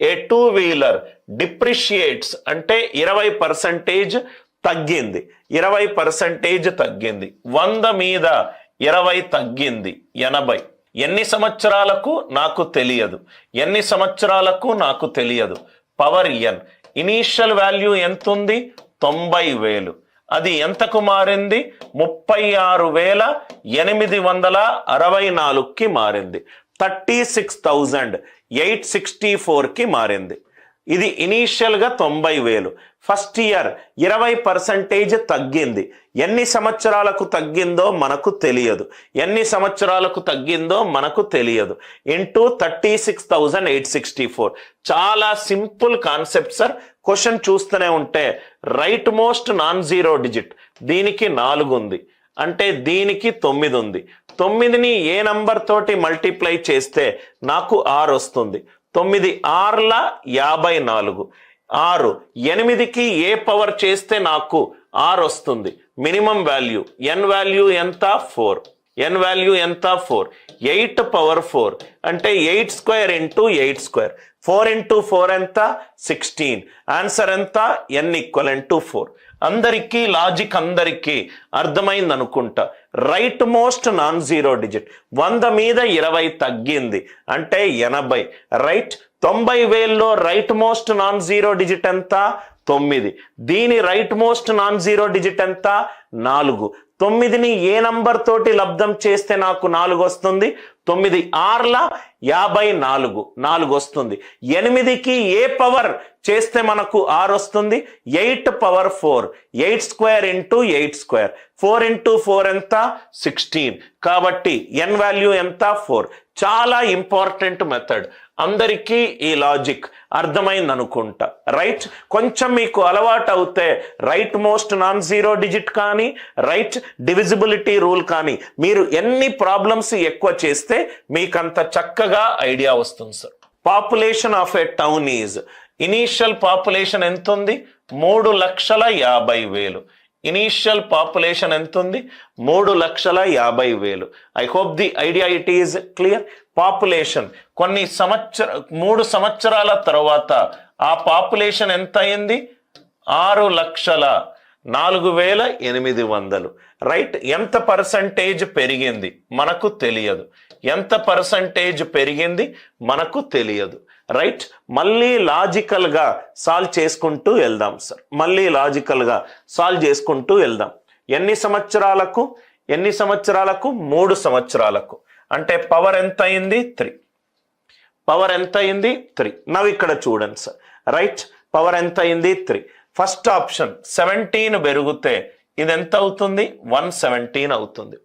ఏ two wheeler డిప్రిషియేట్స్ అంటే 20% తగ్గింది, 20% తగ్గింది. 100 మీద 20 తగ్గింది, 80. ఎన్ని సంవత్సరాలకు నాకు తెలియదు, ఎన్ని సంవత్సరాలకు నాకు తెలియదు. పవర్ ఎన్. ఇనీషియల్ వాల్యూ ఎంత ఉంది? 90,000. అది ఎంతకు మారింది? 36,864కి మారింది. 36,864కి మారింది. ఇది ఇనీషియల్గా 90,000. ఫస్ట్ ఇయర్ 20% తగ్గింది. ఎన్ని సంవత్సరాలకు తగ్గిందో మనకు తెలియదు, ఎన్ని సంవత్సరాలకు తగ్గిందో మనకు తెలియదు. ఇంటూ 36,864. చాలా సింపుల్ కాన్సెప్ట్ సార్. క్వశ్చన్ చూస్తూనే ఉంటే right most non zero digit, దీనికి 4 ఉంది అంటే దీనికి 9 ఉంది. 9ని ఏ నంబర్ తోటి మల్టిప్లై చేస్తే నాకు 6 వస్తుంది. 9 6ల 54. 6 8కి ఏ పవర్ చేస్తే నాకు 6 వస్తుంది. మినిమం వాల్యూ ఎన్ వాల్యూ ఎంత? 4. ఎన్ వాల్యూ ఎంత? 4. 8 పవర్ 4 అంటే 8 స్క్వేర్ ఇంటూ 8 స్క్వేర్. 4 ఇంటూ 4 ఎంత? 16. ఆన్సర్ ఎంత? N equal to 4. అందరికీ లాజిక్ అందరికీ అర్థమైంది అనుకుంటా. Right most non zero digit 100 మీద 20 తగ్గింది అంటే 80. రైట్ 90,000లో right most non zero digit ఎంత? 9. దీని right most non zero digit ఎంత? 4. 9ని ఏ నంబర్ తోటి లబ్ధం చేస్తే నాకు 4 వస్తుంది? 9 6ల 54, 4 వస్తుంది. 8కి ఏ పవర్ చేస్తే మనకు 6 వస్తుంది? 8 power 4. 8 square into 8 square. 4 into 4 ఎంత? 16. కాబట్టి ఎన్ వాల్యూ ఎంత? 4. చాలా ఇంపార్టెంట్ మెథడ్. అందరికీ ఈ లాజిక్ అర్థమైంది అనుకుంటా. రైట్, కొంచెం మీకు అలవాటు అవుతే right most non zero digit కానీ రైట్ డివిజిబిలిటీ రూల్ కానీ మీరు ఎన్ని ప్రాబ్లమ్స్ ఎక్కువ చేస్తే మీకంత చక్కగా ఐడియా వస్తుంది sir. Population of A town is, initial population ఎంత ఉంది? 3,50,000. ఇనీషియల్ పాపులేషన్ ఎంత ఉంది? 3,50,000. I hope the idea it is clear. Population కొన్ని 3 సంవత్సరాల తర్వాత ఆ పాపులేషన్ ఎంత అయింది? 6,04,800. రైట్, ఎంత పర్సంటేజ్ పెరిగింది మనకు తెలియదు, ఎంత పర్సంటేజ్ పెరిగింది మనకు తెలియదు. రైట్, మళ్ళీ లాజికల్గా సాల్వ్ చేసుకుంటూ వెళ్దాం సార్. మళ్ళీ లాజికల్గా సాల్వ్ చేసుకుంటూ వెళ్దాం. ఎన్ని సంవత్సరాలకు? 3 సంవత్సరాలకు. అంటే పవర్ ఎంత అయింది? 3. పవర్ ఎంత అయింది? 3. నవ్వు ఇక్కడ చూడండి సార్. రైట్, పవర్ ఎంత అయింది? 3. ఫస్ట్ ఆప్షన్ 17 పెరిగితే ఇది ఎంత అవుతుంది? 117 అవుతుంది.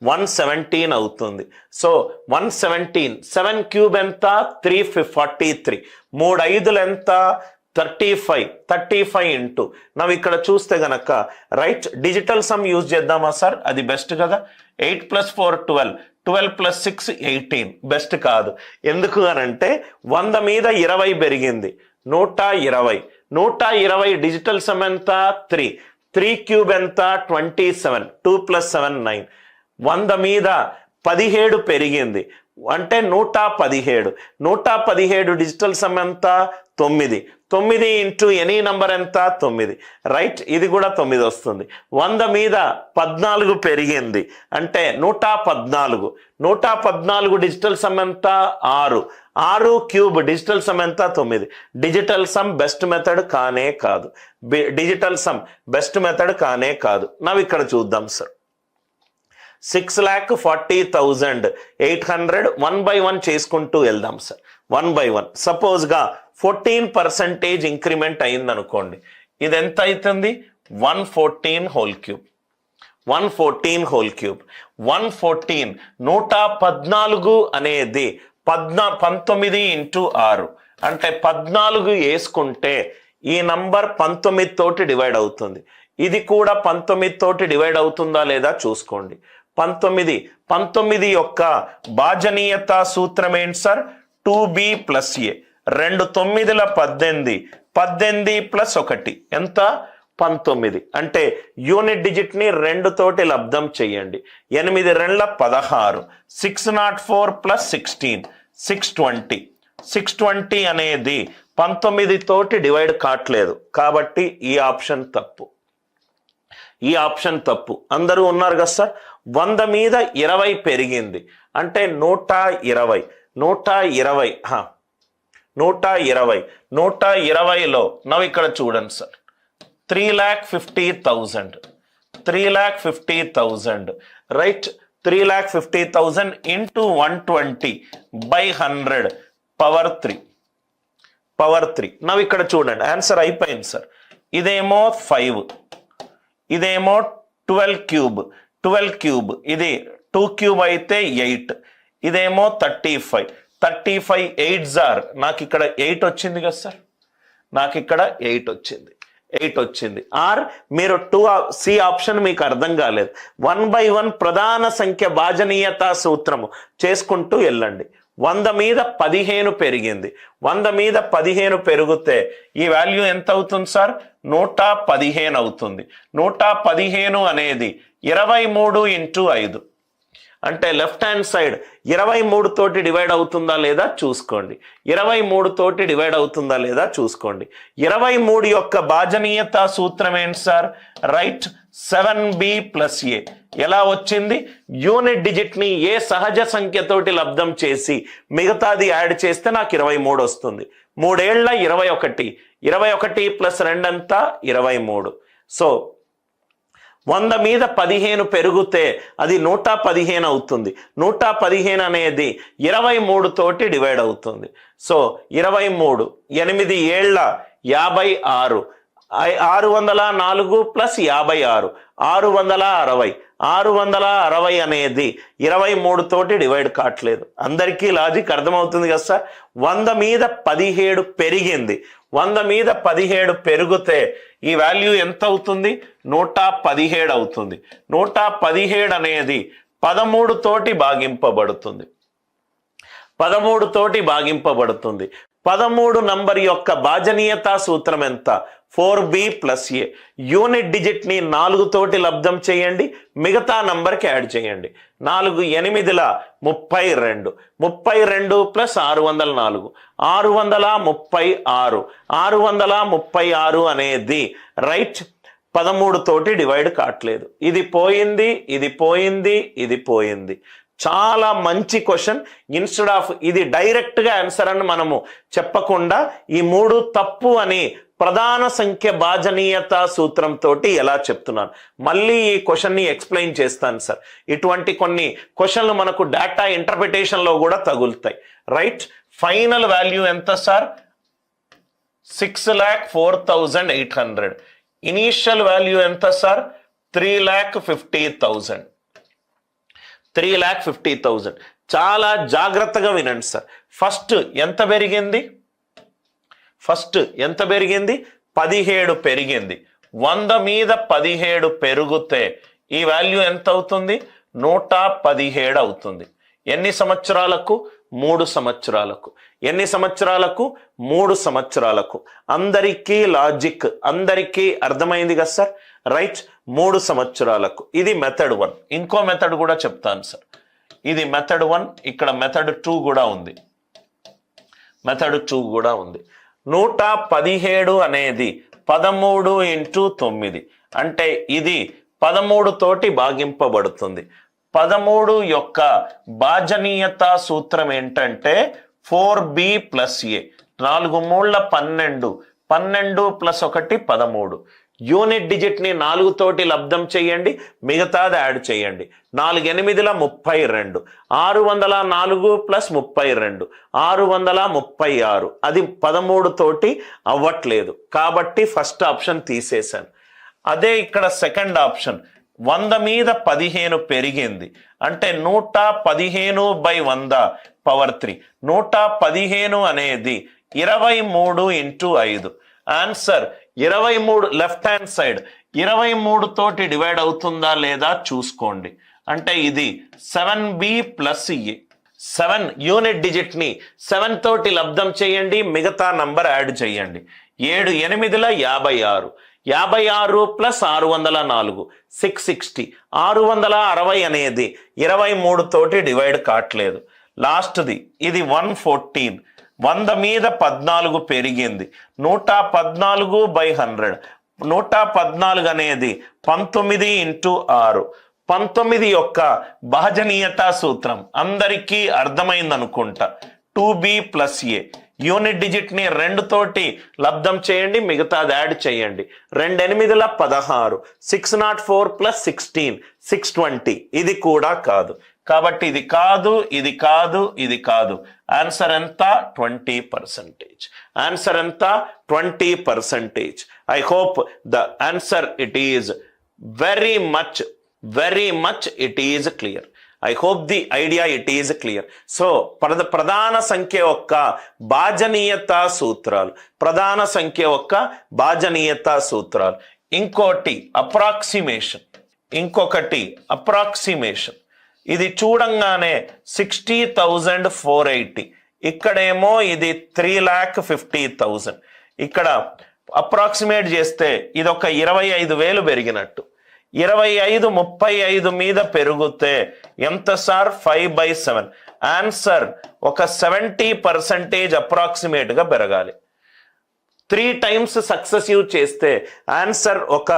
117 అవుతుంది. సో 117, 7 క్యూబ్ ఎంత? 343. 3 5లు ఎంత? 35 ఇంటూ. నవ్వు ఇక్కడ చూస్తే గనక రైట్ డిజిటల్ సమ్ యూజ్ చేద్దామా సార్? అది బెస్ట్ కదా. 8 + 4 12, 12 + 6 18. బెస్ట్ కాదు. ఎందుకు అనంటే 100 మీద 20 పెరిగింది, 120. 120 డిజిటల్ సమ్ ఎంత? 3. 3 క్యూబ్ ఎంత? 27. 2 + 7 9. 100 మీద 17 పెరిగింది అంటే 117. 117 డిజిటల్ సమ్ ఎంత? 9. 9 ఇంటూ ఎనీ నంబర్ ఎంత? 9. రైట్, ఇది కూడా 9 వస్తుంది. 100 మీద 14 పెరిగింది అంటే 114. 114 డిజిటల్ సమ్ ఎంత? 6. 6 క్యూబ్ డిజిటల్ సమ్ ఎంత? 9. డిజిటల్ సమ్ బెస్ట్ మెథడ్ కానే కాదు. డిజిటల్ సమ్ బెస్ట్ మెథడ్ కానే కాదు. నవ్వు ఇక్కడ చూద్దాం సార్. 6,40,800. 1 by 1 చేసుకుంటూ వెళ్దాం సార్. 1 by 1. సపోజ్గా 14% ఇంక్రిమెంట్ అయింది అనుకోండి. ఇది ఎంత అవుతుంది? 114 హోల్ క్యూబ్. 114 whole cube. 114 114 అనేది 19 ఇంటూ 6 అంటే 14 వేసుకుంటే ఈ నంబర్ 19 తోటి డివైడ్ అవుతుంది. ఇది కూడా 19 తోటి డివైడ్ అవుతుందా లేదా చూసుకోండి. 19 యొక్క భాజనీయత సూత్రం ఏంటి సార్? 2b + a. 2 9ల 18, 18 + 1 ఎంత? 19. అంటే యూనిట్ డిజిట్ ని 2 తోటి లబ్ధం చేయండి. 8 2 16. 604 + 16 620. 620 అనేది 19 తోటి డివైడ్ కావట్లేదు, కాబట్టి ఈ ఆప్షన్ తప్పు. ఈ ఆప్షన్ తప్పు. అందరూ ఉన్నారు కదా సార్. 100 మీద 20 పెరిగింది అంటే 120. 120లో నవ్వు ఇక్కడ చూడండి సార్, 3,50,000 రైట్. 3,50,000 into 120/100 power 3. నవ్వు ఇక్కడ చూడండి ఆన్సర్ అయిపోయింది సార్. ఇదేమో 5, ఇదేమో 12 క్యూబ్, ఇది 2 క్యూబ్ అయితే 8, ఇదేమో 35. 8 జార్ నాకు ఇక్కడ 8 వచ్చింది కదా సార్, నాకు ఇక్కడ 8 వచ్చింది. ఆర్ మీరు 2C ఆప్షన్ మీకు అర్థం కాలేదు. 1/1 ప్రధాన సంఖ్య భాజనీయత సూత్రము చేసుకుంటూ వెళ్ళండి. 100 మీద 15 పెరిగింది. 100 మీద 15 పెరిగితే ఈ వాల్యూ ఎంత అవుతుంది సార్? 115 అవుతుంది. 115 అనేది 23 ఇంటూ 5 అంటే లెఫ్ట్ హ్యాండ్ సైడ్ 23 తోటి డివైడ్ అవుతుందా లేదా చూసుకోండి. 23 తోటి డివైడ్ అవుతుందా లేదా చూసుకోండి. 23 యొక్క భాజనీయత సూత్రం ఏంటి సార్? Right, 7b + a. ఎలా వచ్చింది? యూనిట్ డిజిట్ ని ఏ సహజ సంఖ్యతోటి లబ్ధం చేసి మిగతాది యాడ్ చేస్తే నాకు 23 వస్తుంది. 3 ఏళ్ల 21, 21 + 2 అంతా 23. సో 100 మీద 15 పెరిగితే అది 115 అవుతుంది. 115 అనేది 23 తోటి డివైడ్ అవుతుంది. సో 23, 8 ఏళ్ల 56, 604 + 56, 660. 660 అనేది 23 తోటి డివైడ్ కావట్లేదు. అందరికీ లాజిక్ అర్థమవుతుంది కదా సార్. 100 మీద 17 పెరిగింది. 100 మీద 17 పెరిగితే ఈ వాల్యూ ఎంత అవుతుంది? 117 అవుతుంది. 117 అనేది 13 తోటి భాగింపబడుతుంది. 13 తోటి భాగింపబడుతుంది. 13 నంబర్ యొక్క భాజనీయత సూత్రం ఎంత? 4b + a. యూనిట్ డిజిట్ ని 4 తోటి లబ్ధం చేయండి, మిగతా నంబర్కి యాడ్ చేయండి. 4 8ల 32, 32 + 604, 636. 636 అనేది రైట్ 13 తోటి డివైడ్ కావట్లేదు. ఇది పోయింది, ఇది పోయింది, ఇది పోయింది. చాలా మంచి క్వశ్చన్. ఇన్స్టెడ్ ఆఫ్ ఇది డైరెక్ట్ గా ఆన్సర్ అని మనము చెప్పకుండా ఈ 3 తప్పు అని ప్రధాన సంఖ్య భాజనీయత సూత్రం తోటి ఎలా చెప్తున్నాను. మళ్ళీ ఈ క్వశ్చన్ ని ఎక్స్ప్లెయిన్ చేస్తాను సార్. ఇటువంటి కొన్ని క్వశ్చన్లు మనకు డేటా ఇంటర్ప్రిటేషన్ లో కూడా తగులుతాయి. రైట్, ఫైనల్ వాల్యూ ఎంత సార్? 6,04,800. ఇనీషియల్ వాల్యూ ఎంత సార్? 3,50,000. 3,50,000. చాలా జాగ్రత్తగా వినండి సార్. ఫస్ట్ ఎంత పెరిగింది? 17 పెరిగింది. 100 మీద 17 పెరిగితే ఈ వాల్యూ ఎంత అవుతుంది? 117 అవుతుంది. ఎన్ని సంవత్సరాలకు? 3 సంవత్సరాలకు. ఎన్ని సంవత్సరాలకు? 3 సంవత్సరాలకు. అందరికీ లాజిక్, అందరికీ అర్థమైంది కదా సార్. రైట్, 3 సంవత్సరాలకు. ఇది మెథడ్ 1. ఇంకో మెథడ్ కూడా చెప్తాను సార్. ఇది మెథడ్ 1, ఇక్కడ మెథడ్ 2 కూడా ఉంది. 117 అనేది 13 × 9 అంటే ఇది 13 తోటి భాగింపబడుతుంది. 13 యొక్క భాజనీయత సూత్రం ఏంటంటే 4b + a. 4 3 12, 12 + 1 13. యూనిట్ డిజిట్ ని 4 తోటి లబ్ధం చేయండి, మిగతాది యాడ్ చేయండి. 4 8ల 32, 604 + 32, 636. అది 13 తోటి అవ్వట్లేదు కాబట్టి ఫస్ట్ ఆప్షన్ తీసేశాను. అదే ఇక్కడ సెకండ్ ఆప్షన్ 100 మీద 15 పెరిగింది అంటే 115/100 పవర్ 3. 115 అనేది 23 × 5. ఆన్సర్ 23. లెఫ్ట్ హ్యాండ్ సైడ్ 23 తోటి డివైడ్ అవుతుందా లేదా చూసుకోండి. అంటే ఇది 7b + a. 7 యూనిట్ డిజిట్ ని 7 తోటి లబ్ధం చేయండి, మిగతా నంబర్ యాడ్ చేయండి. 7 8ల 56, 56 + 604 660. 660 అనేది 23 తోటి డివైడ్ కావట్లేదు. లాస్ట్ది ఇది 114. 100 మీద 14 పెరిగింది. 114/100. 114 అనేది 19 × 6. 19 యొక్క భాజనీయతా సూత్రం అందరికీ అర్థమైంది అనుకుంటా. 2b + a. యూనిట్ డిజిట్ ని 2 తోటి లబ్ధం చేయండి, మిగతాది యాడ్ చేయండి. 2 8 16. 604 + 16 620. ఇది కూడా కాదు. కాబట్టి ఇది కాదు, ఇది కాదు, ఇది కాదు. ఆన్సర్ ఎంత? 20%. ఆన్సర్ ఎంత? 20%. I hope the answer it is very much it is clear. I hope the idea it is clear. So ప్రధాన సంఖ్య యొక్క భాజనీయతా సూత్రాలు, ప్రధాన సంఖ్య యొక్క భాజనీయతా సూత్రాలు. ఇంకొకటి అప్రాక్సిమేషన్. ఇది చూడంగానే 60,480, ఇక్కడేమో ఇది 3,50,000. ఇక్కడ అప్రాక్సిమేట్ చేస్తే ఇది ఒక 25,000 పెరిగినట్టు. 25 35 మీద పెరిగితే ఎంత సార్? 5/7. ఆన్సర్ ఒక 70% అప్రాక్సిమేట్ గా పెరగాలి. 3 times సక్సెసివ్ చేస్తే ఆన్సర్ ఒక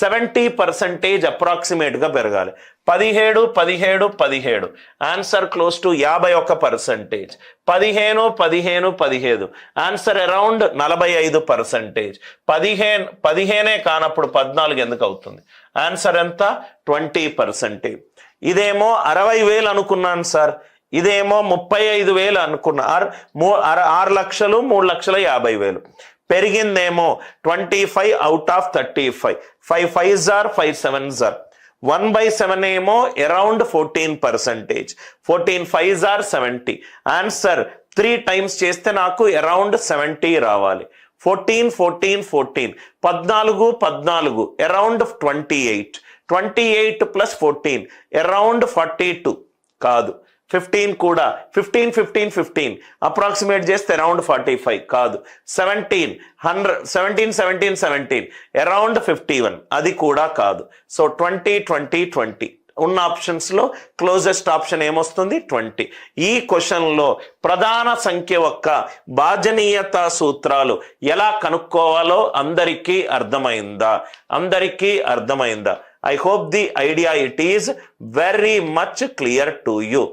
70% అప్రాక్సిమేట్ గా పెరగాలి. 17 17 17 answer close to 51%. 15 15 15 answer around 45%. 15 కానప్పుడు 14 ఎందుకు అవుతుంది? ఆన్సర్ ఎంత? 20%. ఇదేమో 60,000 అనుకున్నాను సార్, ఇదేమో 35,000 అనుకున్నా. 6 లక్షలు 3,50,000 పెరిగిందేమో 25 out of 35. 5 5s are 5 7s are. 1/7 ఏమో around 14%. 14 5s are 70. Answer 3 times చేస్తే నాకు అరౌండ్ 70 రావాలి. 14 14 14 14 14 అరౌండ్ 28. 28 + 14 అరౌండ్ 42 కాదు. 15 కూడా 15 15 15 అప్రాక్సిమేట్ చేస్తే అరౌండ్ 45 కాదు. 17 17 అరౌండ్ 51 అది కూడా కాదు. సో 20 20 20 ఉన్న ఆప్షన్స్ లో క్లోజెస్ట్ ఆప్షన్ ఏమొస్తుంది? 20. ఈ క్వశ్చన్ లో ప్రధాన సంఖ్య యొక్క భాజనీయతా సూత్రాలు ఎలా కనుక్కోవాలో అందరికీ అర్థమైందా? I hope the idea it is very much clear to you.